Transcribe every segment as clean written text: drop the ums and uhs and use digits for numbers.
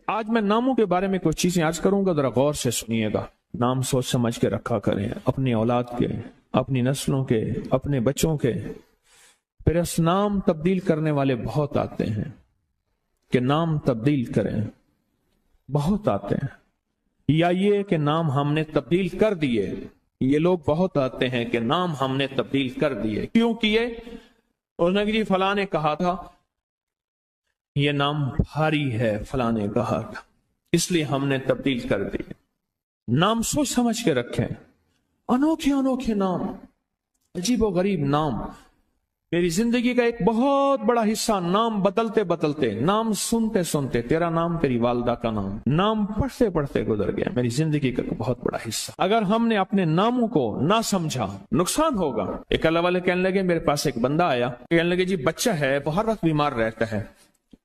آج میں ناموں کے بارے میں کچھ چیزیں آج کروں گا، ذرا غور سے سنیے گا۔ نام سوچ سمجھ کے رکھا کریں، اپنی اولاد کے، اپنی نسلوں کے، اپنے بچوں کے۔ پھر اس نام تبدیل کرنے والے بہت آتے ہیں کہ نام تبدیل کریں، بہت آتے ہیں۔ یا یہ کہ نام ہم نے تبدیل کر دیے، یہ لوگ بہت آتے ہیں کہ نام ہم نے تبدیل کر دیے۔ کیوں کیے؟ اس نے کہ جی فلاں نے کہا تھا یہ نام بھاری ہے، فلاں نے کہا تھا، اس لیے ہم نے تبدیل کر دیے۔ نام سوچ سمجھ کے رکھیں، انوکھے انوکھے نام، عجیب و غریب نام۔ میری زندگی کا ایک بہت بڑا حصہ نام بدلتے بدلتے، نام سنتے سنتے، تیرا نام، تیری والدہ کا نام پڑھتے پڑھتے گزر گیا، میری زندگی کا بہت بڑا حصہ۔ اگر ہم نے اپنے ناموں کو نہ سمجھا، نقصان ہوگا۔ ایک اللہ والے کہنے لگے، میرے پاس ایک بندہ آیا، کہنے لگے جی بچہ ہے، وہ ہر وقت بیمار رہتا ہے،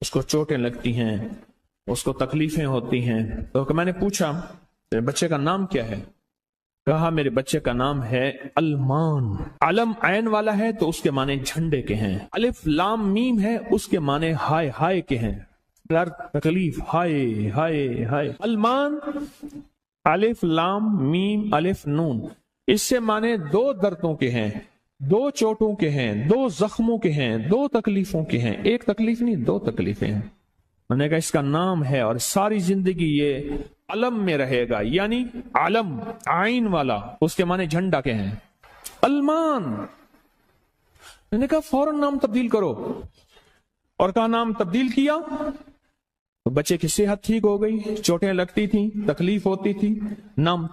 اس کو چوٹیں لگتی ہیں، اس کو تکلیفیں ہوتی ہیں۔ تو میں نے پوچھا تیرے بچے کا نام کیا ہے؟ کہا میرے بچے کا نام ہے المان۔ علم عین والا ہے تو اس کے معنی جھنڈے کے ہیں، الف لام میم ہے اس کے معنی ہائے ہائے کے ہیں، درد تکلیف، ہائے ہائے ہائے۔ المان، الف لام میم الف نون، اس سے معنی دو دردوں کے ہیں، دو چوٹوں کے ہیں، دو زخموں کے ہیں، دو تکلیفوں کے ہیں۔ ایک تکلیف نہیں، دو تکلیفیں ہیں۔ میں نے کہا اس کا نام ہے اور ساری زندگی یہ علم میں رہے گا، یعنی علم عین والا، اس کے معنی جھنڈا کے ہیں، المان۔ میں نے کہا فوراً نام تبدیل کرو، اور کہا نام تبدیل کیا تو بچے کی صحت ٹھیک ہو گئی، چوٹیں لگتی تھیں، تکلیف ہوتی تھی، نام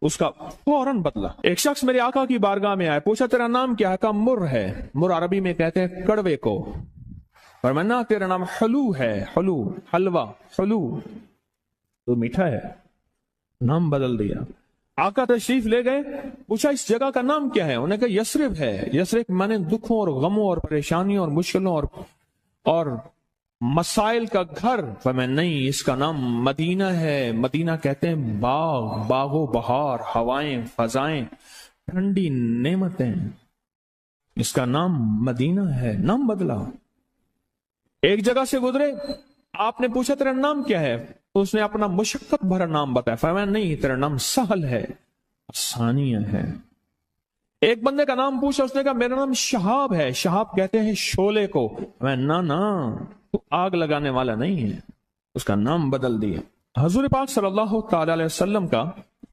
اس کا فوراً بدلا۔ ایک شخص میرے آقا کی بارگاہ میں آیا، پوچھا تیرا نام کیا ہے؟ کہا مر ہے۔ مر عربی میں کہتے ہیں کڑوے کو، فرمایا تیرا نام حلو ہے، حلو، حلوہ، حلو تو میٹھا ہے۔ نام بدل دیا۔ آقا تشریف لے گئے، پوچھا اس جگہ کا نام کیا ہے؟ انہوں نے کہا یثرب ہے۔ یثرب مانے دکھوں اور غموں اور پریشانیوں اور مشکلوں اور مسائل کا گھر۔ فرمایا نہیں، اس کا نام مدینہ ہے۔ مدینہ کہتے ہیں باغ، باغ و بہار، ہوائیں، فضائیں، ٹھنڈی نعمتیں، اس کا نام مدینہ ہے۔ نام بدلا۔ ایک جگہ سے گزرے، آپ نے پوچھا تیرا نام کیا ہے؟ اس نے اپنا مشقت بھرا نام بتایا۔ فرمایا نہیں، تیرا نام سہل ہے، آسانیہ ہے۔ ایک بندے کا نام پوچھا، اس نے کہا میرا نام شہاب ہے۔ شہاب کہتے ہیں شعلے کو۔ نہ تو آگ لگانے والا نہیں ہے، اس کا نام بدل دیا۔ حضور پاک صلی اللہ تعالی علیہ وسلم کا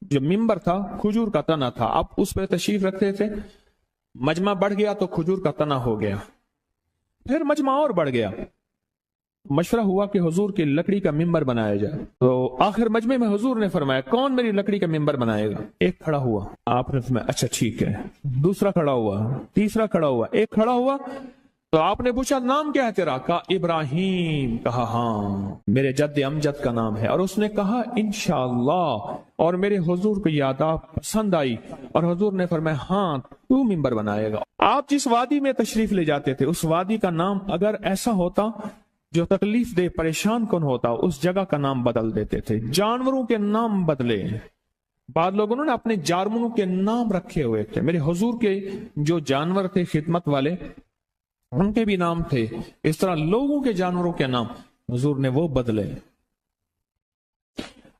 جو ممبر تھا کھجور کا تنا تھا، آپ اس پہ تشریف رکھتے تھے، مجمع بڑھ گیا تو کھجور کا تنا ہو گیا، پھر مجمع اور بڑھ گیا، مشورہ ہوا کہ حضور کی لکڑی کا ممبر بنایا جائے۔ تو آخر مجمع میں حضور نے فرمایا کون میری لکڑی کا ممبر بنائے گا؟ ایک کھڑا ہوا، آپ نے فرمایا اچھا ٹھیک ہے۔ دوسرا کھڑا ہوا، تیسرا کھڑا ہوا، ایک کھڑا ہوا تو آپ نے پوچھا نام کیا ہے تیرا؟ کہا ابراہیم۔ کہا ہاں میرے جد امجد کا نام ہے۔ اور اس نے کہا انشاءاللہ، اور میرے حضور کو یاد پسند آئی اور حضور نے فرمایا ہاں تو ممبر بنائے گا۔ آپ جس وادی میں تشریف لے جاتے تھے، اس وادی کا نام اگر ایسا ہوتا جو تکلیف دے، پریشان کن ہوتا، اس جگہ کا نام بدل دیتے تھے۔ جانوروں کے نام بدلے، بعض لوگوں نے اپنے جانوروں کے نام رکھے ہوئے تھے۔ میرے حضور کے جو جانور تھے خدمت والے، ان کے بھی نام تھے۔ اس طرح لوگوں کے جانوروں کے نام حضور نے وہ بدلے۔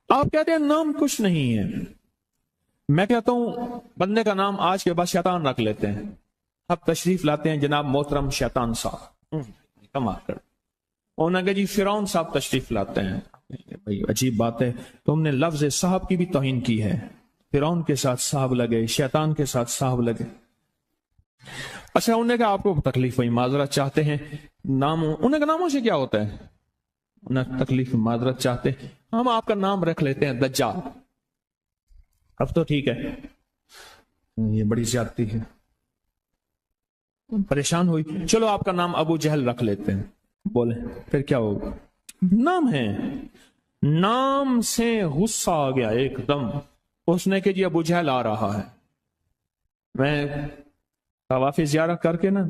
آپ کہتے ہیں نام کچھ نہیں ہے، میں کہتا ہوں بندے کا نام آج کے بعد شیطان رکھ لیتے ہیں۔ اب تشریف لاتے ہیں جناب محترم شیطان صاحب، کمال کر انہوں نے کہا جی فرعون صاحب تشریف لاتے ہیں۔ بھائی عجیب بات ہے، تم نے لفظ صاحب کی بھی توہین کی ہے۔ فرعون کے ساتھ صاحب لگے، شیطان کے ساتھ صاحب لگے۔ اچھا انہوں نے کہا آپ کو تکلیف ہوئی، معذرت چاہتے ہیں، ناموں انہوں نے کہا ناموں سے کیا ہوتا ہے؟ انہیں تکلیف معذرت چاہتے ہیں، ہم آپ کا نام رکھ لیتے ہیں دجال۔ اب تو ٹھیک ہے، یہ بڑی زیادتی ہے، پریشان ہوئی، چلو آپ کا نام ابو جہل رکھ لیتے ہیں۔ بولے پھر کیا ہوگا؟ نام ہے، نام سے غصہ آ گیا ایک دم۔ اس نے کہ جی ابو جہل آ رہا ہے۔ میں طواف زیارت کر کے نا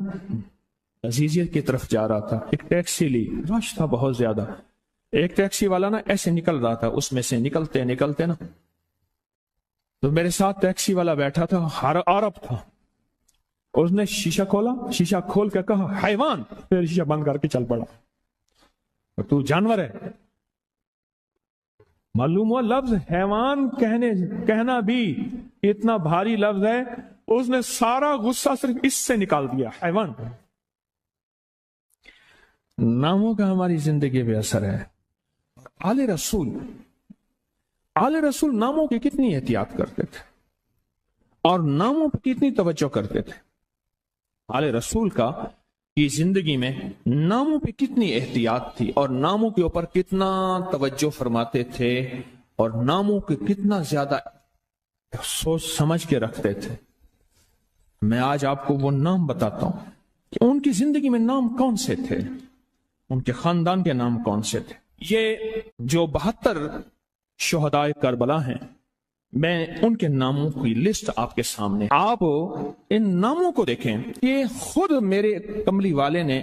عزیزیت کی طرف جا رہا تھا، ایک ٹیکسی لی، رش تھا بہت زیادہ، ایک ٹیکسی والا نا ایسے نکل رہا تھا، اس میں سے نکلتے نکلتے نا تو میرے ساتھ ٹیکسی والا بیٹھا تھا، عرب تھا، اس نے شیشہ کھولا، شیشہ کھول کے کہا حیوان، پھر شیشہ بند کر کے چل پڑا، تو جانور ہے۔ معلوم ہوا لفظ حیوان کہنا بھی اتنا بھاری لفظ ہے، اس نے سارا غصہ صرف اس سے نکال دیا، حیوان۔ ناموں کا ہماری زندگی پہ اثر ہے۔ آل رسول ناموں کی کتنی احتیاط کرتے تھے اور ناموں پہ کتنی توجہ کرتے تھے۔ آل رسول کی زندگی میں ناموں پہ کتنی احتیاط تھی اور ناموں کے اوپر کتنا توجہ فرماتے تھے اور ناموں کے کتنا زیادہ سوچ سمجھ کے رکھتے تھے۔ میں آج آپ کو وہ نام بتاتا ہوں کہ ان کی زندگی میں نام کون سے تھے، ان کے خاندان کے نام کون سے تھے۔ یہ جو 72 شہدائے کربلا ہیں، میں ان کے ناموں کی لسٹ آپ کے سامنے، آپ ان ناموں کو دیکھیں کہ خود میرے کملی والے نے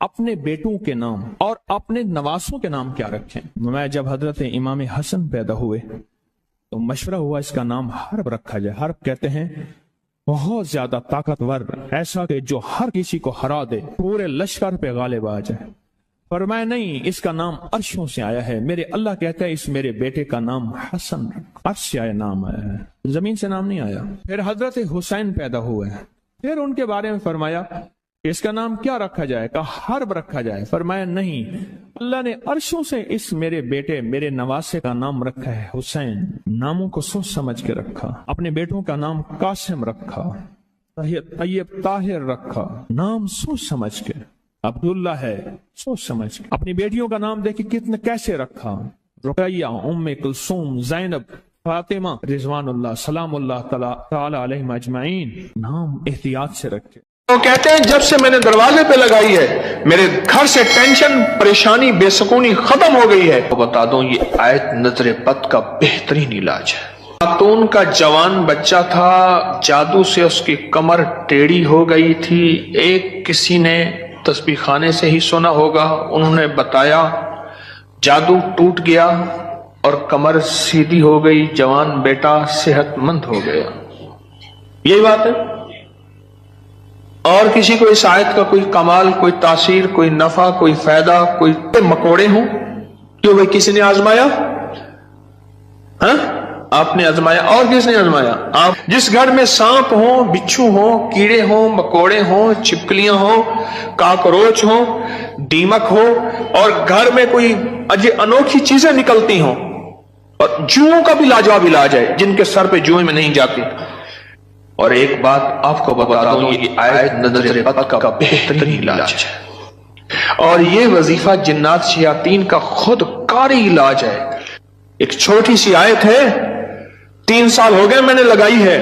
اپنے بیٹوں کے نام اور اپنے نواسوں کے نام کیا رکھیں۔ میں جب حضرت امام حسن پیدا ہوئے تو مشورہ ہوا اس کا نام حرب رکھا جائے۔ حرب کہتے ہیں بہت زیادہ طاقتور، ایسا کہ جو ہر کسی کو ہرا دے، پورے لشکر پہ غالب آ جائے۔ فرمایا نہیں، اس کا نام عرشوں سے آیا ہے، میرے اللہ کہتا ہے اس میرے بیٹے کا نام حسن، عرش سے آیا نام آیا ہے، زمین سے نام نہیں آیا۔ پھر حضرت حسین پیدا ہوئے ہیں، پھر ان کے بارے میں فرمایا کہ اس کا نام کیا رکھا جائے، کہا حرب رکھا جائے۔ فرمایا نہیں، اللہ نے عرشوں سے اس میرے بیٹے میرے نواسے کا نام رکھا ہے حسین۔ ناموں کو سوچ سمجھ کے رکھا۔ اپنے بیٹوں کا نام قاسم رکھا، طیب طاہر رکھا، نام سوچ سمجھ کے۔ عبداللہ ہے، سوچ سمجھ کے۔ اپنی بیٹیوں کا نام دیکھیں کتنے کیسے رکھا، رقیہ، ام کلثوم، زینب، فاطمہ رضوان اللہ سلام اللہ تعالی علیہم اجمعین، نام احتیاط سے رکھے۔ وہ کہتے ہیں جب سے میں نے دروازے پہ لگائی ہے میرے گھر سے ٹینشن، پریشانی، بے سکونی ختم ہو گئی ہے۔ بتا دوں یہ آیت نظر بد کا بہترین علاج ہے۔ خاتون کا جوان بچہ تھا، جادو سے اس کی کمر ٹیڑھی ہو گئی تھی۔ ایک کسی نے تسبیح خانے سے ہی سنا ہوگا، انہوں نے بتایا، جادو ٹوٹ گیا اور کمر سیدھی ہو گئی، جوان بیٹا صحت مند ہو گیا۔ یہی بات ہے۔ اور کسی کو اس آیت کا کوئی کمال، کوئی تاثیر، کوئی نفع، کوئی فائدہ، کوئی مکوڑے ہوں، کیوں بھائی کسی نے آزمایا؟ ہاں آپ نے آزمایا، اور کس نے آزمایا؟ آپ۔ جس گھر میں سانپ ہوں، بچھو ہوں، کیڑے ہوں، مکوڑے ہوں، چھپکلیاں ہوں، کاکروچ ہوں، دیمک ہو، اور گھر میں کوئی انوکھی چیزیں نکلتی ہوں، اور جوؤں کا بھی لاجواب علاج ہے، جن کے سر پہ جوئیں میں نہیں جاتی۔ اور ایک بات آپ کو بتا دوں، یہ آیت نظر بد کا بہترین علاج ہے، اور یہ وظیفہ جنات شیاطین کا خود کاری علاج ہے۔ ایک چھوٹی سی آیت ہے، 3 سال ہو گئے میں نے لگائی ہے،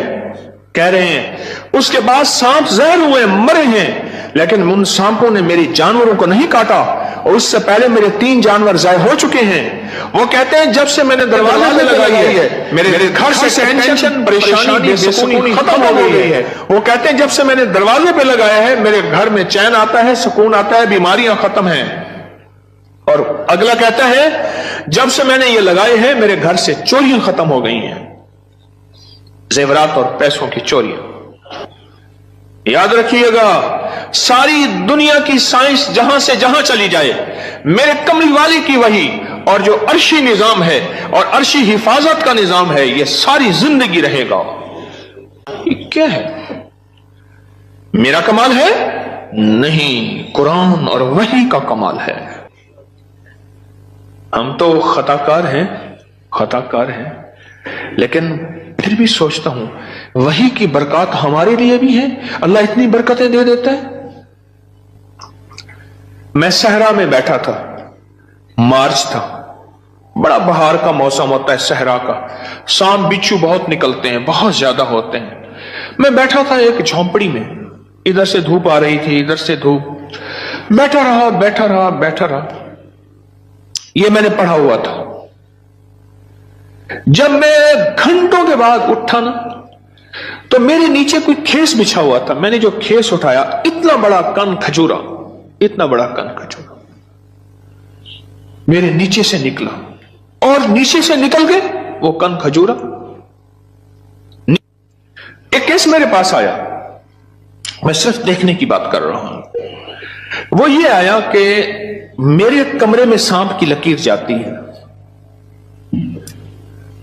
کہہ رہے ہیں اس کے بعد سانپ زہر ہوئے، مرے ہیں، لیکن ان سانپوں نے میری جانوروں کو نہیں کاٹا، اور اس سے پہلے میرے 3 جانور ضائع ہو چکے ہیں۔ وہ کہتے ہیں جب سے میں نے دروازے پہ لگائی ہے میرے گھر سے ٹینشن، پریشانی، بے سکونی ختم ہو گئی ہے۔ وہ کہتے ہیں جب سے میں نے دروازے پہ لگایا ہے میرے گھر میں چین آتا ہے، سکون آتا ہے، بیماریاں ختم ہیں۔ اور اگلا کہتا ہے جب سے میں نے یہ لگائے ہیں میرے گھر سے چوریاں ختم ہو گئی ہیں، زیورات اور پیسوں کی چوریاں۔ یاد رکھیے گا، ساری دنیا کی سائنس جہاں سے جہاں چلی جائے، میرے کملی والی کی وحی اور جو عرشی نظام ہے اور عرشی حفاظت کا نظام ہے، یہ ساری زندگی رہے گا۔ یہ کیا ہے؟ میرا کمال ہے؟ نہیں، قرآن اور وحی کا کمال ہے۔ ہم تو خطا کار ہیں، لیکن پھر بھی سوچتا ہوں وحی کی برکات ہمارے لیے بھی ہے، اللہ اتنی برکتیں دے دیتا ہے۔ میں صحرا میں بیٹھا تھا، مارچ تھا، بڑا بہار کا موسم ہوتا ہے صحرا کا، سانپ بچھو بہت نکلتے ہیں، بہت زیادہ ہوتے ہیں۔ میں بیٹھا تھا ایک جھونپڑی میں، ادھر سے دھوپ آ رہی تھی، ادھر سے دھوپ، بیٹھا رہا۔ یہ میں نے پڑھا ہوا تھا۔ جب میں گھنٹوں کے بعد اٹھا نا تو میرے نیچے کوئی کھیس بچھا ہوا تھا، میں نے جو کھیس اٹھایا، اتنا بڑا کن کھجورا میرے نیچے سے نکلا، اور نیچے سے نکل کے وہ کن کھجورا ایک کیس میرے پاس آیا۔ میں صرف دیکھنے کی بات کر رہا ہوں۔ وہ یہ آیا کہ میرے کمرے میں سانپ کی لکیر جاتی ہے،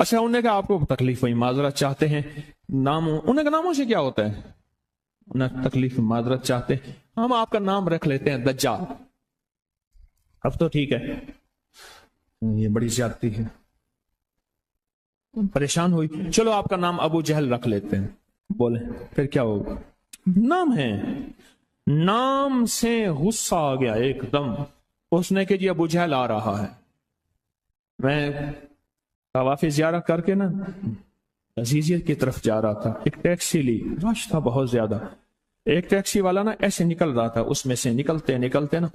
اچھا انہیں کہا آپ کو تکلیف ہوئی، معذرت چاہتے ہیں، انہیں کا ناموں سے کیا ہوتا ہے؟ انہیں تکلیف معذرت چاہتے ہیں، ہم آپ کا نام رکھ لیتے ہیں دجال۔ اب تو ٹھیک ہے، یہ بڑی زیادتی ہے، پریشان ہوئی، چلو آپ کا نام ابو جہل رکھ لیتے ہیں۔ بولے پھر کیا ہوگا؟ نام ہے، نام سے غصہ آ گیا ایک دم، اس نے کہ جی ابو جہل آ رہا ہے۔ میں طواف زیارت کر کے نا عزیزیت کی طرف جا رہا تھا، ایک ٹیکسی لی، رش تھا بہت زیادہ، ایک ٹیکسی والا نا ایسے نکل رہا تھا، اس میں سے نکلتے نکلتے نا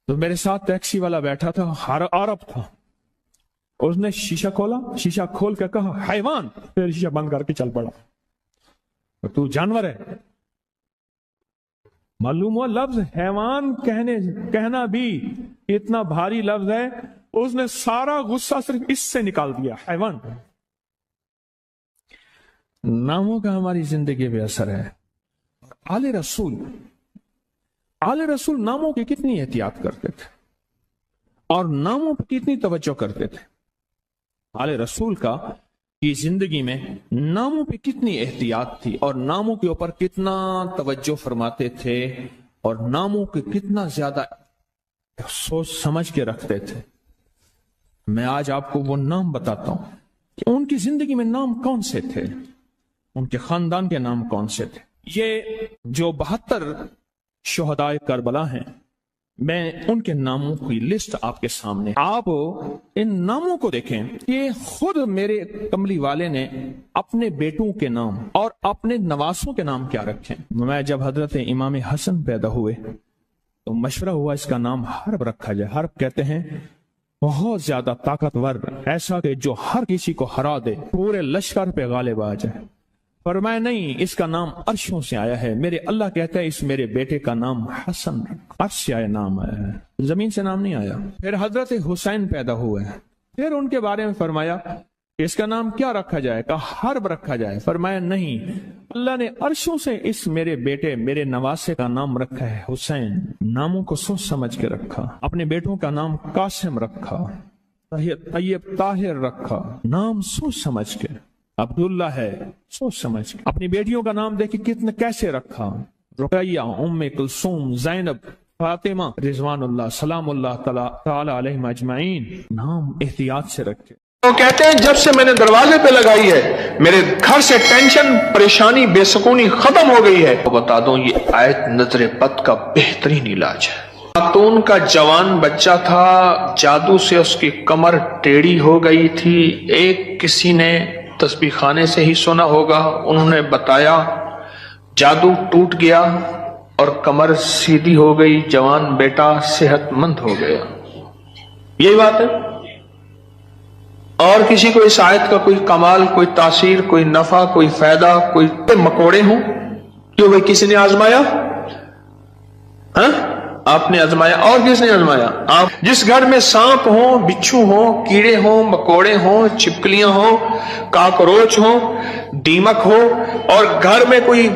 تو میرے ساتھ ٹیکسی والا بیٹھا تھا، عرب تھا، اس نے شیشہ کھولا، شیشہ کھول کے کہا حیوان، پھر شیشہ بند کر کے چل پڑا، تو جانور ہے۔ معلوم ہوا لفظ حیوان کہنا بھی اتنا بھاری لفظ ہے، اس نے سارا غصہ صرف اس سے نکال دیا، حیوان۔ ناموں کا ہماری زندگی پہ اثر ہے۔ آل رسول ناموں کی کتنی احتیاط کرتے تھے اور ناموں پہ کتنی توجہ کرتے تھے۔ آل رسول کی زندگی میں ناموں پہ کتنی احتیاط تھی اور ناموں کے اوپر کتنا توجہ فرماتے تھے اور ناموں کے کتنا زیادہ سوچ سمجھ کے رکھتے تھے۔ میں آج آپ کو وہ نام بتاتا ہوں کہ ان کی زندگی میں نام کون سے تھے، ان کے خاندان کے نام کون سے تھے۔ یہ جو 72 شہدائے کربلا ہیں، میں ان کے ناموں کی لسٹ آپ کے سامنے، آپ ان ناموں کو دیکھیں کہ خود میرے کملی والے نے اپنے بیٹوں کے نام اور اپنے نواسوں کے نام کیا رکھیں۔ میں جب حضرت امام حسن پیدا ہوئے تو مشورہ ہوا اس کا نام حرب رکھا جائے۔ حرب کہتے ہیں بہت زیادہ طاقتور، ایسا کہ جو ہر کسی کو ہرا دے، پورے لشکر پہ غالب آ جائے۔ فرمایا نہیں، اس کا نام عرشوں سے آیا ہے، میرے اللہ کہتا ہے اس میرے بیٹے کا نام حسن، عرش سے آیا نام آیا ہے، زمین سے نام نہیں آیا۔ پھر حضرت حسین پیدا ہوئے، پھر ان کے بارے میں فرمایا کہ اس کا نام کیا رکھا جائے، کہا حرب رکھا جائے۔ فرمایا نہیں، اللہ نے عرشوں سے اس میرے بیٹے میرے نواسے کا نام رکھا ہے حسین۔ ناموں کو سوچ سمجھ کے رکھا، اپنے بیٹوں کا نام قاسم رکھا، طیب طاہر رکھا، نام سوچ سمجھ کے۔ عبداللہ ہے، سوچ سمجھ کے۔ اپنی بیٹیوں کا نام دیکھیں کتنے کیسے رکھا، رقیہ، ام کلثوم، زینب، فاطمہ، رضوان اللہ سلام اللہ تعالی علیہم اجمعین، نام احتیاط سے رکھے۔ وہ کہتے ہیں جب سے میں نے دروازے پہ لگائی ہے میرے گھر سے ٹینشن، پریشانی، بے سکونی ختم ہو گئی ہے۔ بتا دوں یہ آیت نظر بد کا بہترین علاج ہے۔ خاتون کا جوان بچہ تھا، جادو سے اس کی کمر ٹیڑھی ہو گئی تھی۔ ایک کسی نے تسبیح خانے سے ہی سنا ہوگا، انہوں نے بتایا، جادو ٹوٹ گیا اور کمر سیدھی ہو گئی، جوان بیٹا صحت مند ہو گیا۔ یہی بات ہے۔ اور کسی کو اس آیت کا کوئی کمال، کوئی تاثیر، کوئی نفع، کوئی فائدہ، کوئی مکوڑے ہوں، کیوں بھائی کسی نے آزمایا؟ ہاں آپ نے آزمایا، اور کس نے آزمایا؟ آپ۔ جس گھر میں سانپ ہوں، بچھو ہوں، کیڑے ہوں، مکوڑے ہوں، چھپکلیاں ہوں، کاکروچ ہوں، دیمک ہو، اور گھر میں کوئی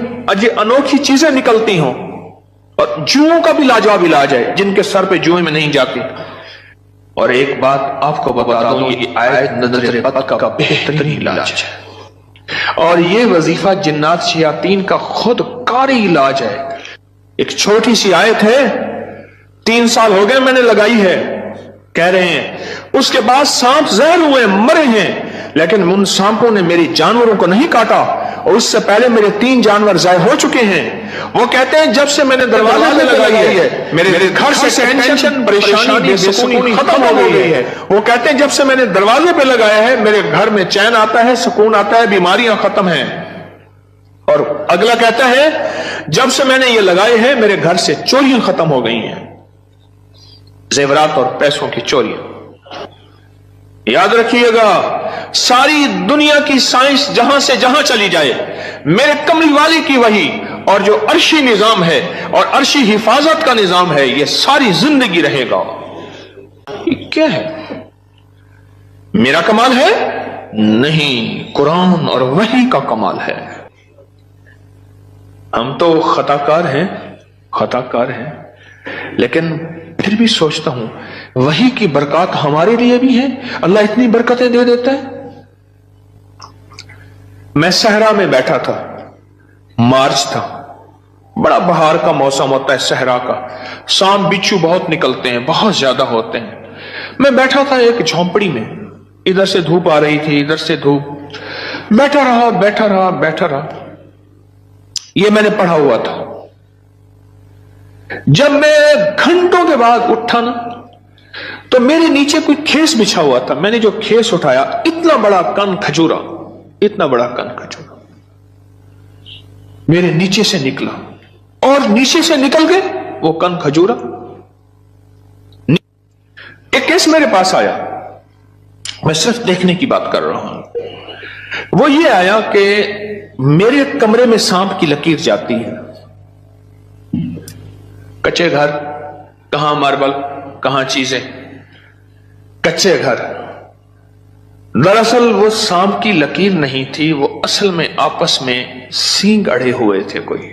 انوکھی چیزیں نکلتی ہوں، اور جوؤں کا بھی لاجواب علاج ہے، جن کے سر پہ جوئیں میں نہیں جاتی۔ اور ایک بات آپ کو بتا دوں، یہ آیت نظر بد کا بہترین علاج ہے، اور یہ وظیفہ جنات شیاطین کا خود کاری علاج ہے۔ ایک چھوٹی سی آیت ہے، 3 سال ہو گئے میں نے لگائی ہے، کہہ رہے ہیں اس کے بعد سانپ زہر ہوئے، مرے ہیں، لیکن ان سانپوں نے میری جانوروں کو نہیں کاٹا، اور اس سے پہلے میرے 3 جانور ضائع ہو چکے ہیں۔ وہ کہتے ہیں جب سے میں نے دروازے پہ لگائی ہے میرے گھر سے ٹینشن، پریشانی، بے سکونی ختم ہو گئی ہے۔ وہ کہتے ہیں جب سے میں نے دروازے پہ لگایا ہے میرے گھر میں چین آتا ہے، سکون آتا ہے، بیماریاں ختم ہیں۔ اور اگلا کہتا ہے جب سے میں نے یہ لگائے ہیں میرے گھر سے چوریاں ختم ہو گئی ہیں، زیورات اور پیسوں کی چوریاں۔ یاد رکھیے گا، ساری دنیا کی سائنس جہاں سے جہاں چلی جائے، میرے کملی والی کی وحی اور جو عرشی نظام ہے اور عرشی حفاظت کا نظام ہے، یہ ساری زندگی رہے گا۔ یہ کیا ہے؟ میرا کمال ہے؟ نہیں، قرآن اور وحی کا کمال ہے۔ ہم تو خطا کار ہیں، لیکن پھر بھی سوچتا ہوں وہی کی برکات ہمارے لیے بھی ہے, اللہ اتنی برکتیں دے دیتا ہے. میں صحرا میں بیٹھا تھا, مارچ تھا, بڑا بہار کا موسم ہوتا ہے صحرا کا, سانپ بچھو بہت نکلتے ہیں, بہت زیادہ ہوتے ہیں. میں بیٹھا تھا ایک جھونپڑی میں, ادھر سے دھوپ آ رہی تھی, ادھر سے دھوپ, بیٹھا رہا. یہ میں نے پڑھا ہوا تھا. جب میں گھنٹوں کے بعد اٹھا نا تو میرے نیچے کوئی کھیس بچھا ہوا تھا. میں نے جو کھیس اٹھایا, اتنا بڑا کن کھجورا میرے نیچے سے نکلا, اور نیچے سے نکل کے وہ کن کھجورا ایک کیس میرے پاس آیا. میں صرف دیکھنے کی بات کر رہا ہوں. وہ یہ آیا کہ میرے کمرے میں سانپ کی لکیر جاتی ہے. کچے گھر, کہاں ماربل, کہاں چیزیں, کچے گھر. دراصل وہ سانپ کی لکیر نہیں تھی, وہ اصل میں آپس میں سینگ اڑے ہوئے تھے. کوئی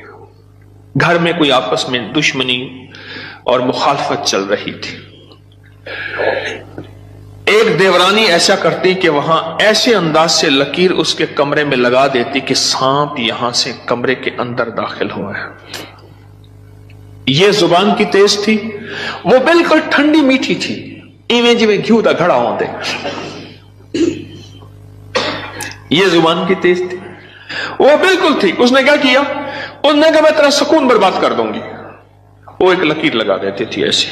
گھر میں کوئی آپس میں دشمنی اور مخالفت چل رہی تھی. ایک دیورانی ایسا کرتی کہ وہاں ایسے انداز سے لکیر اس کے کمرے میں لگا دیتی کہ سانپ یہاں سے کمرے کے اندر داخل ہوا ہے. یہ زبان کی تیز تھی, وہ بالکل ٹھنڈی میٹھی تھی, ایویں جی میں گھیو دا گھڑا ہوتے. یہ زبان کی تیز تھی, وہ بالکل تھی. اس نے کیا کیا, اس نے کہا میں تیرا سکون برباد کر دوں گی. وہ ایک لکیر لگا دیتی تھی ایسے,